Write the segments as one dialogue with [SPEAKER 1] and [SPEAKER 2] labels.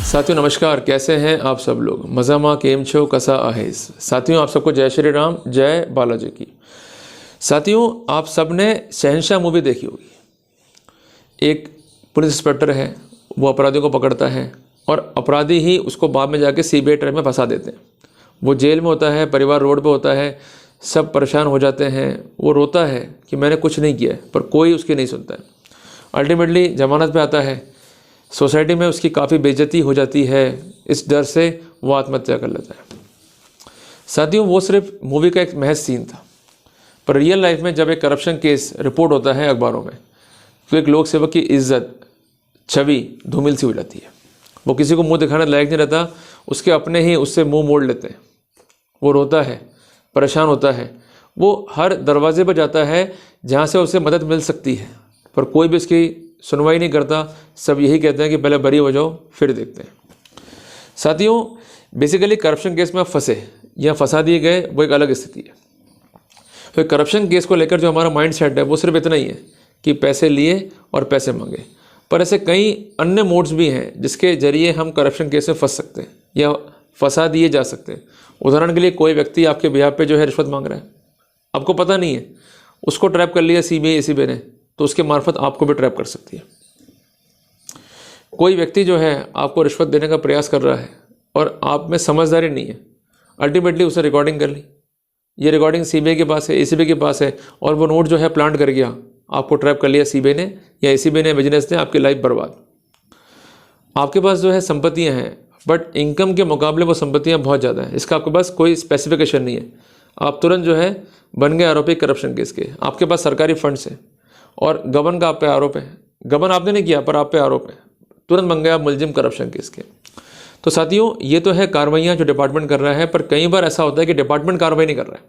[SPEAKER 1] साथियों नमस्कार, कैसे हैं आप सब लोग। मज़ामा केम छो कसा आहेस। साथियों आप सबको जय श्री राम, जय बालाजी की। साथियों आप सब ने शहंशाह मूवी देखी होगी। एक पुलिस इंस्पेक्टर है, वो अपराधियों को पकड़ता है और अपराधी ही उसको बाद में जाके सीबीआई ट्रैप में फंसा देते हैं। वो जेल में होता है, परिवार रोड पे होता है, सब परेशान हो जाते हैं। वो रोता है कि मैंने कुछ नहीं किया है, पर कोई उसकी नहीं सुनता है। अल्टीमेटली जमानत पे आता है। सोसाइटी में उसकी काफ़ी बेइज्जती हो जाती है। इस डर से वो आत्महत्या कर लेता है। साथियों वो सिर्फ मूवी का एक महज सीन था, पर रियल लाइफ में जब एक करप्शन केस रिपोर्ट होता है अखबारों में, तो एक लोक सेवक की इज्जत, छवि धूमिल सी हो जाती है। वो किसी को मुंह दिखाने लायक नहीं रहता, उसके अपने ही उससे मुंह मोड़ लेते हैं। वो रोता है, परेशान होता है, वो हर दरवाजे पर जाता है जहाँ से उसे मदद मिल सकती है, पर कोई भी उसकी सुनवाई नहीं करता। सब यही कहते हैं कि पहले बरी हो जाओ फिर देखते हैं। साथियों बेसिकली करप्शन केस में आप फंसे या फंसा दिए गए, वो एक अलग स्थिति है। तो करप्शन केस को लेकर जो हमारा माइंड सेट है वो सिर्फ इतना ही है कि पैसे लिए और पैसे मांगे, पर ऐसे कई अन्य मोड्स भी हैं जिसके जरिए हम करप्शन केस में फंस सकते हैं या फंसा दिए जा सकते हैं। उदाहरण के लिए कोई व्यक्ति आपके बिहार पे जो है रिश्वत मांग रहा है, आपको पता नहीं है, उसको ट्रैप कर लिया सीबीआई एसीबी ने, तो उसके मार्फत आपको भी ट्रैप कर सकती है। कोई व्यक्ति जो है आपको रिश्वत देने का प्रयास कर रहा है और आप में समझदारी नहीं है, अल्टीमेटली उसने रिकॉर्डिंग कर ली, ये रिकॉर्डिंग सीबीआई के पास है, एसीबी के पास है, और वो नोट जो है प्लांट कर गया, आपको ट्रैप कर लिया सीबीआई ने या एसीबी ने, बिजनेस ने, आपकी लाइफ बर्बाद। आपके पास जो है संपत्तियाँ हैं, बट इनकम के मुकाबले वो संपत्तियाँ बहुत ज़्यादा हैं, इसका आपके पास कोई स्पेसिफिकेशन नहीं है। आप तुरंत जो है बन गए आरोपी करप्शन केस के। आपके पास सरकारी फंड्स हैं और गबन का आप पे आरोप है, गबन आपने नहीं किया पर आप पे आरोप है, तुरंत बन गए आप मुलजिम करप्शन केस के। तो साथियों ये तो है कार्रवाइयाँ जो डिपार्टमेंट कर रहा है, पर कई बार ऐसा होता है कि डिपार्टमेंट कार्रवाई नहीं कर रहा है।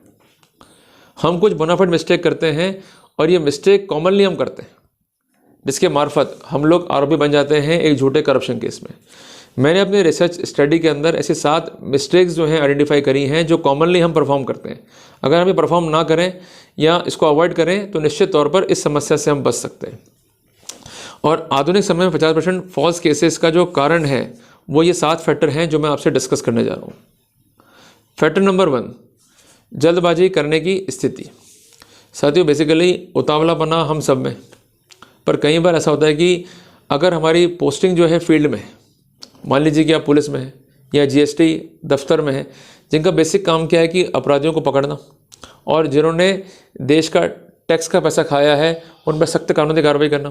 [SPEAKER 1] हम कुछ बोनाफाइड मिस्टेक करते हैं और ये मिस्टेक कॉमनली हम करते हैं, जिसके मार्फत हम लोग आरोपी बन जाते हैं एक झूठे करप्शन केस में। मैंने अपने रिसर्च स्टडी के अंदर ऐसे 7 मिस्टेक्स जो हैं आइडेंटिफाई करी हैं जो कॉमनली हम परफॉर्म करते हैं। अगर हम ये परफॉर्म ना करें या इसको अवॉइड करें तो निश्चित तौर पर इस समस्या से हम बच सकते हैं। और आधुनिक समय में 50% फॉल्स केसेस का जो कारण है वो ये 7 फैक्टर हैं जो मैं आपसे डिस्कस करने जा रहा हूँ। फैक्टर नंबर 1, जल्दबाजी करने की स्थिति। साथियों बेसिकली उतावलापना हम सब में, पर कई बार ऐसा होता है कि अगर हमारी पोस्टिंग जो है फील्ड में, मान लीजिए कि आप पुलिस में हैं या जीएसटी दफ्तर में हैं, जिनका बेसिक काम क्या है कि अपराधियों को पकड़ना और जिन्होंने देश का टैक्स का पैसा खाया है उन पर सख्त कानूनी कार्रवाई करना।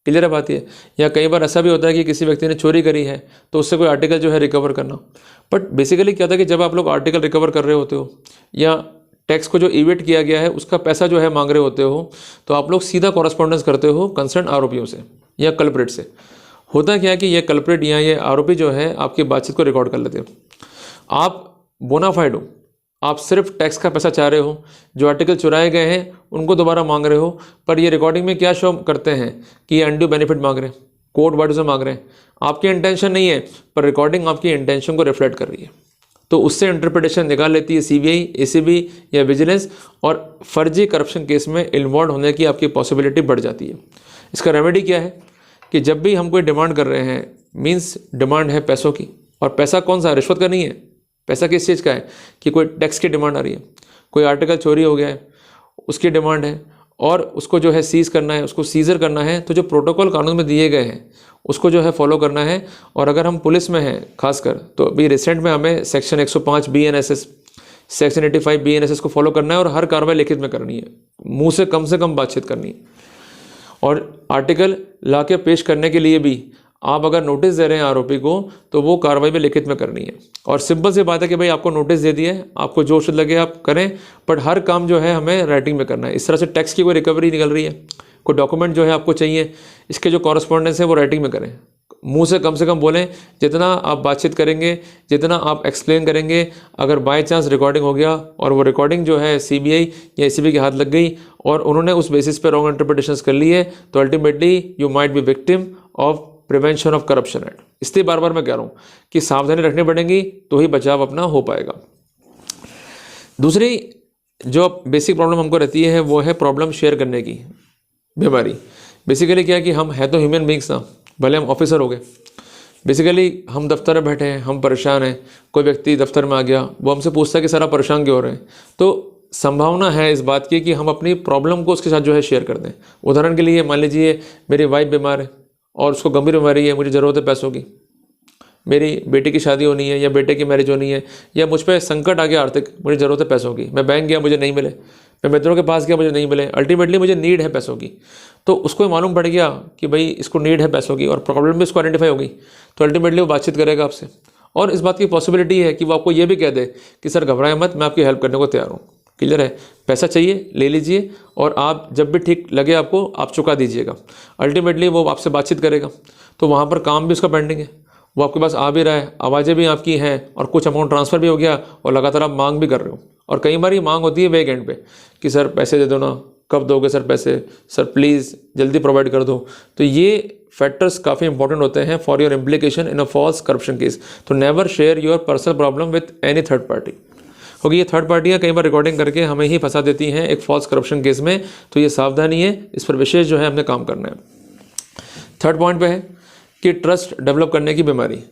[SPEAKER 1] क्लियर है बात ये। या कई बार ऐसा भी होता है कि किसी व्यक्ति ने चोरी करी है तो उससे कोई आर्टिकल जो है रिकवर करना। बट बेसिकली क्या था कि जब आप लोग आर्टिकल रिकवर कर रहे होते हो या टैक्स को जो इवेट किया गया है उसका पैसा जो है मांग रहे होते हो, तो आप लोग सीधा कॉरेस्पॉन्डेंस करते हो कंसर्न आरोपियों से या कल्प्रिट से। होता क्या है कि ये कल्प्रिट या ये आरोपी जो है आपकी बातचीत को रिकॉर्ड कर लेते हो। आप बोनाफाइड हो, आप सिर्फ टैक्स का पैसा चाह रहे हो, जो आर्टिकल चुराए गए हैं उनको दोबारा मांग रहे हो, पर ये रिकॉर्डिंग में क्या शो करते हैं कि ये अनड्यू बेनिफिट मांग रहे हैं, कोर्ट वार्डो से मांग रहे हैं। आपकी इंटेंशन नहीं है, पर रिकॉर्डिंग आपकी इंटेंशन को रिफ्लेक्ट कर रही है, तो उससे इंटरप्रिटेशन निकाल लेती है सीबीआई, एसीबी या विजिलेंस, और फर्जी करप्शन केस में इन्वॉल्व होने की आपकी पॉसिबिलिटी बढ़ जाती है। इसका रेमेडी क्या है कि जब भी हम कोई डिमांड कर रहे हैं, मीन्स डिमांड है पैसों की, और पैसा कौन सा, रिश्वत का नहीं है, पैसा किस चीज़ का है कि कोई टैक्स की डिमांड आ रही है, कोई आर्टिकल चोरी हो गया है उसकी डिमांड है और उसको जो है सीज़ करना है, उसको सीजर करना है, तो जो प्रोटोकॉल कानून में दिए गए हैं उसको जो है फॉलो करना है। और अगर हम पुलिस में हैं खासकर, तो अभी रिसेंट में हमें सेक्शन 105 BNSS, सेक्शन 85 BNSS को फॉलो करना है और हर कार्रवाई लिखित में करनी है, मुँह से कम बातचीत करनी है। और आर्टिकल ला के पेश करने के लिए भी आप अगर नोटिस दे रहे हैं आरोपी को, तो वो कार्रवाई भी लिखित में करनी है। और सिंपल सी बात है कि भाई आपको नोटिस दे दिया है, आपको जो उचित लगे आप करें, बट हर काम जो है हमें राइटिंग में करना है। इस तरह से टैक्स की कोई रिकवरी निकल रही है, कोई डॉक्यूमेंट जो है आपको चाहिए, इसके जो कॉरेस्पॉन्डेंस है वो राइटिंग में करें। मुंह से कम बोलें, जितना आप बातचीत करेंगे, जितना आप एक्सप्लेन करेंगे, अगर बाय चांस रिकॉर्डिंग हो गया और वो रिकॉर्डिंग जो है सीबीआई या एसीबी के हाथ लग गई और उन्होंने उस बेसिस पे रॉन्ग इंटरप्रिटेशंस कर ली है, तो ultimately you might be victim of prevention of corruption act. इसलिए बार बार मैं कह रहा हूँ कि सावधानी रखनी पड़ेगी, तो ही बचाव अपना हो पाएगा। दूसरी जो बेसिक प्रॉब्लम हमको रहती है वो है प्रॉब्लम शेयर करने की बीमारी। बेसिकली क्या है कि हम है तो ह्यूमन बींग्स ना, भले हम ऑफिसर हो गए, बेसिकली हम दफ्तर में बैठे हैं, हम परेशान हैं, कोई व्यक्ति दफ्तर में आ गया, वो हमसे पूछता है कि सर आप परेशान क्यों हो रहे हैं, तो संभावना है इस बात की कि हम अपनी प्रॉब्लम को उसके साथ जो है शेयर कर दें। उदाहरण के लिए मान लीजिए मेरी वाइफ बीमार है और उसको गंभीर बीमारी है, मुझे ज़रूरत है पैसों की, मेरी बेटी की शादी होनी है या बेटे की मैरिज होनी है, या मुझ पर संकट आ गया आर्थिक, मुझे ज़रूरत है पैसों की, मैं बैंक गया मुझे नहीं मिले, मैं मित्रों के पास गया मुझे नहीं मिले, अल्टीमेटली मुझे नीड है पैसों की। तो उसको मालूम पड़ गया कि भाई इसको नीड है पैसों की और प्रॉब्लम भी उसको आइडेंटिफाई होगी, तो अल्टीमेटली वो बातचीत करेगा आपसे। और इस बात की पॉसिबिलिटी है कि वो आपको ये भी कह दे कि सर घबराए मत, मैं आपकी हेल्प करने को तैयार हूँ। क्लियर है? पैसा चाहिए ले लीजिए और आप जब भी ठीक लगे आपको आप चुका दीजिएगा। अल्टीमेटली वो आपसे बातचीत करेगा, तो वहाँ पर काम भी उसका पेंडिंग है, वो आपके पास आ भी रहा है, आवाज़ें भी आपकी हैं और कुछ अमाउंट ट्रांसफ़र भी हो गया और लगातार आप मांग भी कर रहे हो। और कई बार ये मांग होती है वेक एंड पे कि सर पैसे दे दो ना, कब दोगे सर पैसे, सर प्लीज़ जल्दी प्रोवाइड कर दो। तो ये फैक्टर्स काफ़ी इंपॉर्टेंट होते हैं for your implication in a false corruption case. तो never share your personal problem with any third party, क्योंकि ये थर्ड पार्टियाँ कई बार रिकॉर्डिंग करके हमें ही फंसा देती हैं एक फॉल्स करप्शन केस में। तो ये सावधानी है, इस पर विशेष जो है हमने काम करना है। थर्ड पॉइंट पे है कि ट्रस्ट डेवलप करने की बीमारी।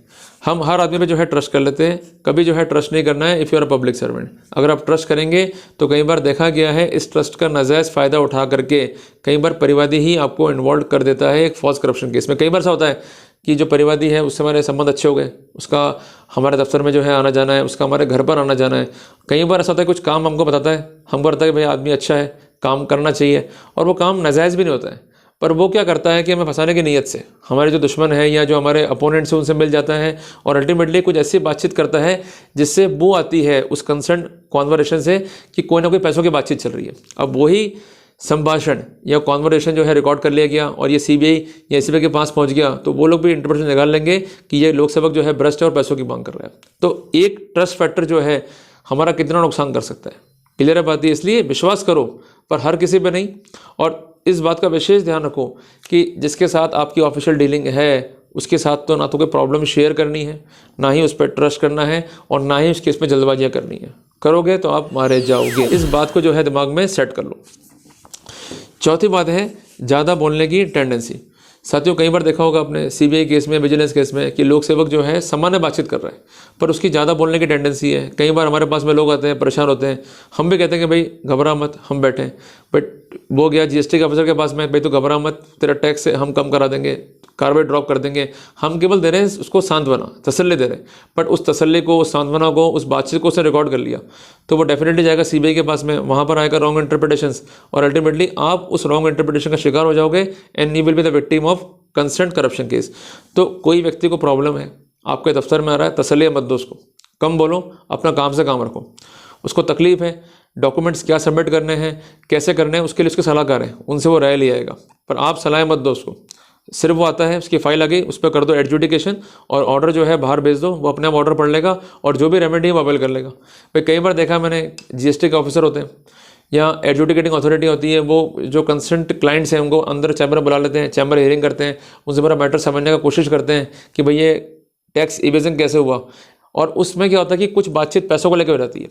[SPEAKER 1] हम हर आदमी पे जो है ट्रस्ट कर लेते हैं, कभी जो है ट्रस्ट नहीं करना है। If you are a public servant, अगर आप ट्रस्ट करेंगे तो कई बार देखा गया है इस ट्रस्ट का नाजायज़ फ़ायदा उठा करके कई बार परिवादी ही आपको इन्वॉल्व कर देता है एक फॉल्स करप्शन केस में। कई बार ऐसा होता है कि जो परिवादी है उससे हमारे संबंध अच्छे हो गए, उसका हमारे दफ्तर में जो है आना जाना है, उसका हमारे घर पर आना जाना है। कई बार ऐसा होता है कुछ काम हमको बताता है, हमको लगता है कि भाई आदमी अच्छा है, काम करना चाहिए, और वो काम नाजायज़ भी नहीं होता है, पर वो क्या करता है कि हमें फंसाने की नीयत से हमारे जो दुश्मन है या जो हमारे अपोनेंट्स हैं उनसे मिल जाता है और अल्टीमेटली कुछ ऐसी बातचीत करता है जिससे बू आती है उस कंसर्न कॉन्वर्सेशन से कि कोई ना कोई पैसों की बातचीत चल रही है। अब वही संभाषण या कॉन्वर्सेशन जो है रिकॉर्ड कर लिया गया और ये सीबीआई या एसीबी के पास पहुंच गया, तो वो लोग भी इंटरप्रिटेशन निकाल लेंगे कि ये लोक सेवक जो है भ्रष्ट है और पैसों की मांग कर रहा है। तो एक ट्रस्ट फैक्टर जो है हमारा कितना नुकसान कर सकता है। क्लियर है बात? इसलिए विश्वास करो पर हर किसी पे नहीं। और इस बात का विशेष ध्यान रखो कि जिसके साथ आपकी ऑफिशियल डीलिंग है उसके साथ तो ना तो कोई प्रॉब्लम शेयर करनी है, ना ही उस पर ट्रस्ट करना है और ना ही उस केस में जल्दबाजियाँ करनी है। करोगे तो आप मारे जाओगे। इस बात को जो है दिमाग में सेट कर लो। चौथी बात है ज़्यादा बोलने की टेंडेंसी। साथियों कई बार देखा होगा आपने सीबीआई केस में, विजिलेंस केस में कि लोक सेवक जो है सामान्य बातचीत कर रहा है पर उसकी ज़्यादा बोलने की टेंडेंसी है। कई बार हमारे पास में लोग आते हैं परेशान होते हैं, हम भी कहते हैं कि भाई घबरा मत, हम बैठे हैं, बट वो गया जीएसटी के ऑफिसर के पास में, भाई तो घबरा मत, तेरा टैक्स हम कम करा देंगे, कार्रवाई ड्रॉप कर देंगे। हम केवल दे रहे हैं उसको सांत्वना, तसल्ली दे रहे हैं, बट उस तसल्ली को, उस सांत्वना को, उस बातचीत को उसने रिकॉर्ड कर लिया तो वो डेफिनेटली जाएगा सीबीआई के पास में, वहाँ पर आएगा रॉन्ग इंटरप्रिटेशंस और अल्टीमेटली आप उस रॉन्ग इंटरप्रिटेशन का शिकार हो जाओगे and you will be the victim of concern corruption case. तो कोई व्यक्ति को प्रॉब्लम है, आपके दफ्तर में आ रहा है, तसल्ली मत दो उसको, कम बोलो, अपना काम से काम रखो। उसको तकलीफ है, डॉक्यूमेंट्स क्या सबमिट करने हैं, कैसे करने हैं, उसके लिए उसके सलाहकार हैं, उनसे वो राय ले आएगा, पर आप सलाह मत दो उसको। सिर्फ वो आता है, उसकी फाइल आ गई, उस पर कर दो एडजुडिकेशन और ऑर्डर जो है बाहर भेज दो, वो अपने आप ऑर्डर पढ़ लेगा और जो भी रेमेडी है वो अवेल कर लेगा। भाई कई बार देखा मैंने जीएसटी के ऑफिसर होते हैं या एडजुडिकेटिंग अथॉरिटी होती है, वो जो कंसर्न्ड क्लाइंट्स हैं उनको अंदर चैम्बर बुला लेते हैं, चैम्बर हियरिंग करते हैं, उनसे बड़ा मैटर समझने का कोशिश करते हैं कि भाई ये टैक्स इवेजन कैसे हुआ। और उसमें क्या होता है कि कुछ बातचीत पैसों को लेकर हो जाती है,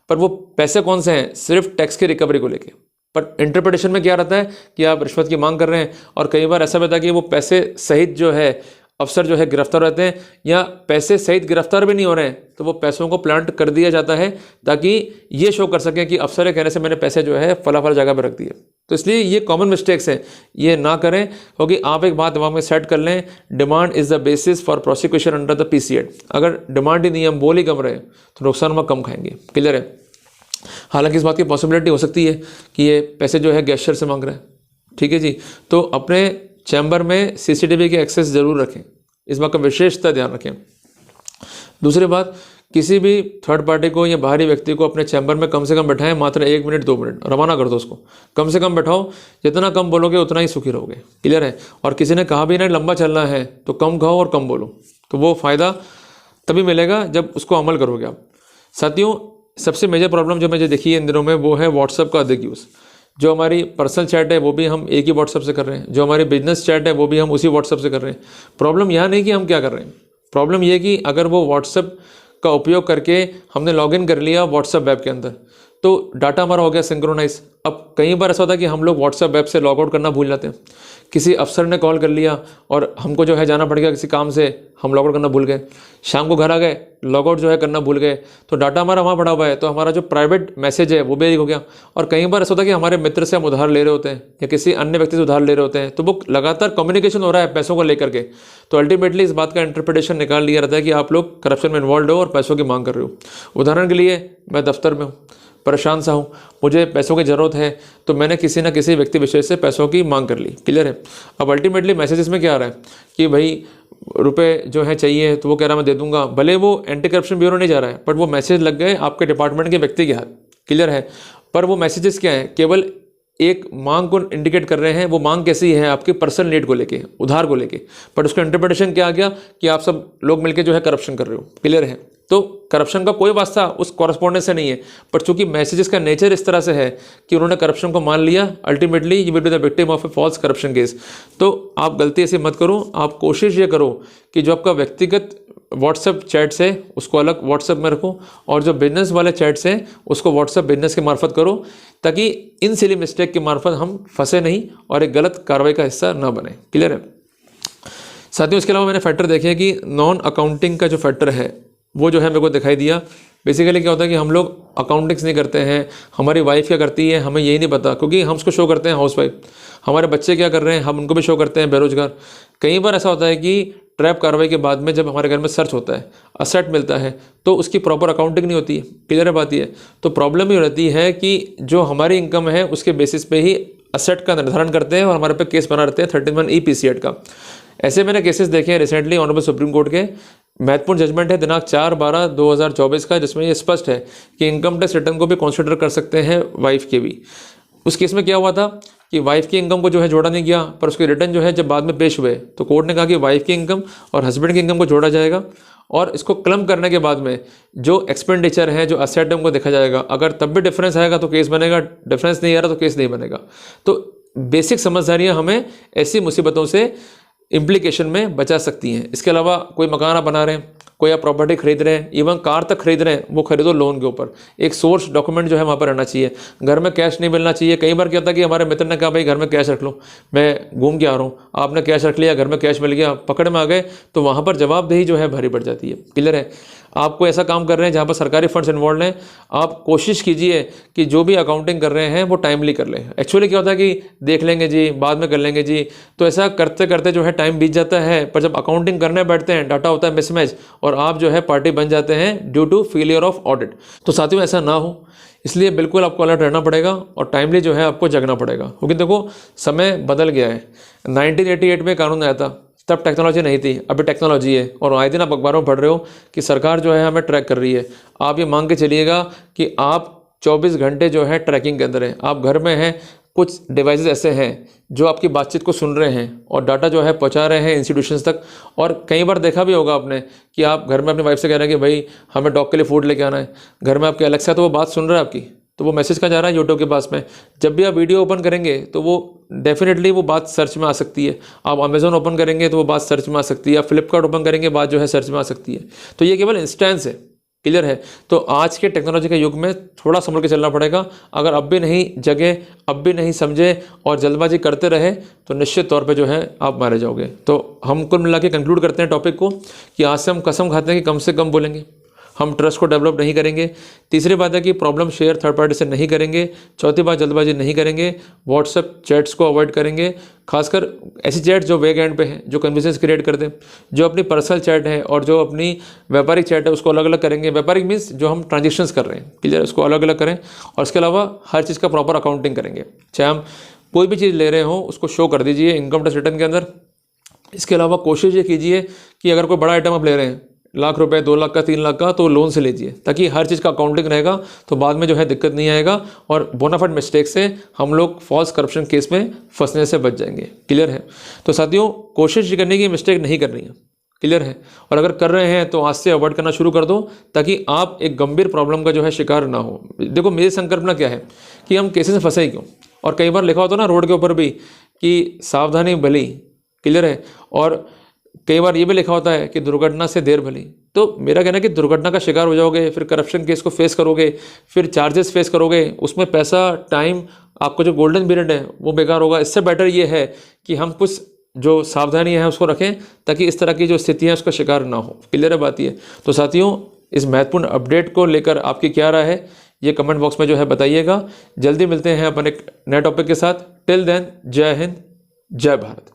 [SPEAKER 1] पर वो पैसे कौन से हैं, सिर्फ टैक्स की रिकवरी को लेकर। पर इंटरप्रिटेशन में क्या रहता है कि आप रिश्वत की मांग कर रहे हैं और कई बार ऐसा होता है कि वो पैसे सहित जो है अफसर जो है गिरफ्तार रहते हैं या पैसे सहित गिरफ्तार भी नहीं हो रहे हैं, तो वो पैसों को प्लांट कर दिया जाता है ताकि ये शो कर सकें कि अफसर के कहने से मैंने पैसे जो है फला फला जगह पर रख दिए। तो इसलिए ये कॉमन मिस्टेक्स हैं, ये ना करें। क्योंकि आप एक बात दिमाग में सेट कर लें, demand is the basis for prosecution under the PC act. अगर डिमांड ही नहीं, हम बोल ही कम रहे तो नुकसान हम कम खाएंगे। क्लियर है? हालांकि इस बात की पॉसिबिलिटी हो सकती है कि ये पैसे जो है गेस्चर से मांग रहे हैं, ठीक है जी, तो अपने चैम्बर में सीसीटीवी के एक्सेस जरूर रखें, इस बात का विशेषता ध्यान रखें। दूसरी बात, किसी भी थर्ड पार्टी को या बाहरी व्यक्ति को अपने चैम्बर में कम से कम बैठाएं, मात्र 1 मिनट 2 मिनट, रवाना कर दो उसको, कम से कम बैठाओ, जितना कम बोलोगे उतना ही सुखी रहोगे। क्लियर है? और किसी ने कहा भी ना लंबा चलना है तो कम खाओ और कम बोलो, तो वो फ़ायदा तभी मिलेगा जब उसको अमल करोगे आप। साथियों सबसे मेजर प्रॉब्लम जो मुझे देखी है इन दिनों में वो है व्हाट्सएप का अधिक यूज़। जो हमारी पर्सनल चैट है वो भी हम एक ही व्हाट्सएप से कर रहे हैं, जो हमारी बिजनेस चैट है वो भी हम उसी व्हाट्सएप से कर रहे हैं। प्रॉब्लम यहाँ नहीं कि हम क्या कर रहे हैं, प्रॉब्लम ये कि अगर वो व्हाट्सएप का उपयोग करके हमने लॉगिन कर लिया व्हाट्सएप वेब के अंदर, तो डाटा हमारा हो गया सिंक्रोनाइज। अब कई बार ऐसा होता है कि हम लोग व्हाट्सएप वेब से लॉग आउट करना भूल जाते हैं, किसी अफसर ने कॉल कर लिया और हमको जो है जाना पड़ गया किसी काम से, हम लॉग आउट करना भूल गए, शाम को घर आ गए, लॉग आउट जो है करना भूल गए, तो डाटा हमारा वहाँ पड़ा हुआ है, तो हमारा जो प्राइवेट मैसेज है वो भी हो गया। और कई बार ऐसा होता है कि हमारे मित्र से हम उधार ले रहे होते हैं या किसी अन्य व्यक्ति से उधार ले रहे होते हैं, तो वो लगातार कम्युनिकेशन हो रहा है पैसों को लेकर के, तो अल्टीमेटली इस बात का इंटरप्रिटेशन निकाल लिया रहता है कि आप लोग करप्शन में इन्वॉल्व हो और पैसों की मांग कर रहे हो। उदाहरण के लिए मैं दफ्तर में हूँ, परेशान सा हूँ, मुझे पैसों की ज़रूरत है, तो मैंने किसी ना किसी व्यक्ति विशेष से पैसों की मांग कर ली, क्लियर है। अब अल्टीमेटली मैसेजेस में क्या आ रहा है कि भाई रुपए जो है चाहिए, तो वो कह रहा मैं दे दूंगा, भले वो एंटी करप्शन ब्यूरो नहीं जा रहा है, बट वो मैसेज लग गए आपके डिपार्टमेंट के व्यक्ति के हाथ, क्लियर है। पर वो मैसेजेस क्या है, केवल एक मांग को इंडिकेट कर रहे हैं। वो मांग कैसी है, आपकी पर्सनल नीड को लेके, उधार को लेके, बट उसका इंटरप्रिटेशन क्या आ गया कि आप सब लोग मिलकर जो है करप्शन कर रहे हो, क्लियर है। तो करप्शन का कोई वास्ता उस कॉरस्पॉन्डेंस से नहीं है, पर चूंकि मैसेजेस का नेचर इस तरह से है कि उन्होंने करप्शन को मान लिया, ultimately you will be the victim of a false corruption case. तो आप गलती ऐसे मत करो, आप कोशिश ये करो कि जो आपका व्यक्तिगत व्हाट्सएप चैट्स है उसको अलग व्हाट्सएप में रखो, और जो बिजनेस वाले चैट्स हैं उसको व्हाट्सएप बिजनेस के मार्फत करो, ताकि इन सिली मिस्टेक के मार्फत हम फंसे नहीं और एक गलत कार्रवाई का हिस्सा ना बने, क्लियर है। साथियों, इसके अलावा मैंने फैक्टर देखे कि नॉन अकाउंटिंग का जो फैक्टर है वो जो है मेरे को दिखाई दिया। बेसिकली क्या होता है कि हम लोग अकाउंटिंग्स नहीं करते हैं, हमारी वाइफ क्या करती है हमें यही नहीं पता, क्योंकि हम उसको शो करते हैं हाउसवाइफ, हमारे बच्चे क्या कर रहे हैं हम उनको भी शो करते हैं बेरोजगार। कई बार ऐसा होता है कि ट्रैप कार्रवाई के बाद में जब हमारे घर में सर्च होता है, असेट मिलता है, तो उसकी प्रॉपर अकाउंटिंग नहीं होती है, क्लियर बात ये है। तो प्रॉब्लम ये रहती है कि जो हमारी इनकम है उसके बेसिस पे ही असेट का निर्धारण करते हैं और हमारे पे केस बना रहते हैं 31E PCAT का। ऐसे मैंने केसेस देखे हैं रिसेंटली ऑनरेबल सुप्रीम कोर्ट के। महत्वपूर्ण जजमेंट है दिनांक 4/12/2024 का, जिसमें ये स्पष्ट है कि इनकम टैक्स रिटर्न को भी कंसीडर कर सकते हैं वाइफ के भी। उस केस में क्या हुआ था कि वाइफ की इनकम को जो है जोड़ा नहीं गया, पर उसके रिटर्न जो है जब बाद में पेश हुए तो कोर्ट ने कहा कि वाइफ की इनकम और हस्बैंड की इनकम को जोड़ा जाएगा, और इसको क्लम करने के बाद में जो एक्सपेंडिचर है, जो असेट है, उनको देखा जाएगा। अगर तब भी डिफरेंस आएगा तो केस बनेगा, डिफरेंस नहीं आ रहा तो केस नहीं बनेगा। तो बेसिक समझदारियाँ हमें ऐसी मुसीबतों से इम्प्लीकेशन में बचा सकती हैं। इसके अलावा कोई मकान आप बना रहे हैं, कोई आप प्रॉपर्टी खरीद रहे हैं, इवन कार तक खरीद रहे हैं, वो खरीदो लोन के ऊपर, एक सोर्स डॉक्यूमेंट जो है वहाँ पर रहना चाहिए। घर में कैश नहीं मिलना चाहिए। कई बार क्या होता है कि हमारे मित्र ने कहा भाई घर में कैश रख लो, मैं घूम के आ रहा हूँ, आपने कैश रख लिया, घर में कैश मिल गया, पकड़ में आ गए, तो वहाँ पर जवाबदेही जो है भारी पड़ जाती है, क्लियर है। आपको ऐसा काम कर रहे हैं जहाँ पर सरकारी फंड्स इन्वॉल्व हैं, आप कोशिश कीजिए कि जो भी अकाउंटिंग कर रहे हैं वो टाइमली कर लें। एक्चुअली क्या होता है कि देख लेंगे जी, बाद में कर लेंगे जी, तो ऐसा करते करते जो है टाइम बीत जाता है, पर जब अकाउंटिंग करने बैठते हैं डाटा होता है मिसमैच, और आप जो है पार्टी बन जाते हैं due to failure of audit. तो साथियों ऐसा ना हो, इसलिए बिल्कुल आपको अलर्ट रहना पड़ेगा और टाइमली जो है आपको जगना पड़ेगा, क्योंकि देखो समय बदल गया है। 1988 में कानून आया था, तब टेक्नोलॉजी नहीं थी, अभी टेक्नोलॉजी है, और आए दिन आप अखबारों में पढ़ रहे हो कि सरकार जो है हमें ट्रैक कर रही है। आप ये मांग के चलिएगा कि आप 24 घंटे जो है ट्रैकिंग के अंदर हैं, आप घर में हैं, कुछ डिवाइसेस ऐसे हैं जो आपकी बातचीत को सुन रहे हैं और डाटा जो है पहुंचा रहे हैं इंस्टीट्यूशंस तक। और कई बार देखा भी होगा आपने कि आप घर में अपनी वाइफ से कह रहे हैं कि भाई हमें डॉग के लिए फूड लेके आना है, घर में आपके एलेक्सा, तो वो बात सुन रहा है आपकी, तो वो मैसेज कहाँ जा रहा है, यूट्यूब के पास में। जब भी आप वीडियो ओपन करेंगे तो वो डेफिनेटली वो बात सर्च में आ सकती है। आप अमेजोन ओपन करेंगे तो वो बात सर्च में आ सकती है, आप फ्लिपकार्ट ओपन करेंगे बात जो है सर्च में आ सकती है। तो ये केवल इंस्टेंस है, क्लियर है। तो आज के टेक्नोलॉजी के युग में थोड़ा संभल के चलना पड़ेगा। अगर अब भी नहीं जगे, अब भी नहीं समझे और जल्दबाजी करते रहे तो निश्चित तौर पे जो है आप मारे जाओगे। तो हम कुल मिला के कंक्लूड करते हैं टॉपिक को कि आज से हम कसम खाते हैं कि कम से कम बोलेंगे, हम ट्रस्ट को डेवलप नहीं करेंगे। तीसरी बात है कि प्रॉब्लम शेयर थर्ड पार्टी से नहीं करेंगे। चौथी बात, जल्दबाजी नहीं करेंगे। व्हाट्सएप चैट्स को अवॉइड करेंगे, खासकर ऐसी चैट जो वेग एंड पे है, जो कन्फ्यूजन क्रिएट कर दें। जो अपनी पर्सनल चैट है और जो अपनी व्यापारिक चैट है उसको अलग अलग करेंगे। व्यापारिक मीन्स जो हम ट्रांजेक्शंस कर रहे हैं, क्लियर, उसको अलग अलग करें। और इसके अलावा हर चीज़ का प्रॉपर अकाउंटिंग करेंगे। चाहे हम कोई भी चीज़ ले रहे हो उसको शो कर दीजिए इनकम टैक्स रिटर्न के अंदर। इसके अलावा कोशिश ये कीजिए कि अगर कोई बड़ा आइटम आप ले रहे हैं, लाख रुपए, 2 लाख का, 3 लाख का, तो लोन से लीजिए, ताकि हर चीज़ का अकाउंटिंग रहेगा, तो बाद में जो है दिक्कत नहीं आएगा और बोनाफाइड मिस्टेक से हम लोग फॉल्स करप्शन केस में फंसने से बच जाएंगे, क्लियर है। तो साथियों कोशिश करने की मिस्टेक नहीं करनी है, क्लियर है। और अगर कर रहे हैं तो आज से अवॉइड करना शुरू कर दो, ताकि आप एक गंभीर प्रॉब्लम का जो है शिकार ना हो। देखो मेरी संकल्पना क्या है कि हम केसेस में फंसे ही क्यों। और कई बार लिखा होता ना रोड के ऊपर भी कि सावधानी भली, क्लियर है। और कई बार ये भी लिखा होता है कि दुर्घटना से देर भली। तो मेरा कहना है कि दुर्घटना का शिकार हो जाओगे, फिर करप्शन केस को फेस करोगे, फिर चार्जेस फेस करोगे, उसमें पैसा, टाइम, आपका जो गोल्डन पीरियड है वो बेकार होगा। इससे बेटर ये है कि हम कुछ जो सावधानियां हैं उसको रखें ताकि इस तरह की जो स्थितियां हैं उसका शिकार ना हो। क्लियर है बात ये? तो साथियों, इस महत्वपूर्ण अपडेट को लेकर आपकी क्या राय है ये कमेंट बॉक्स में जो है बताइएगा। जल्दी मिलते हैं अपन एक नए टॉपिक के साथ। टिल देन, जय हिंद, जय भारत।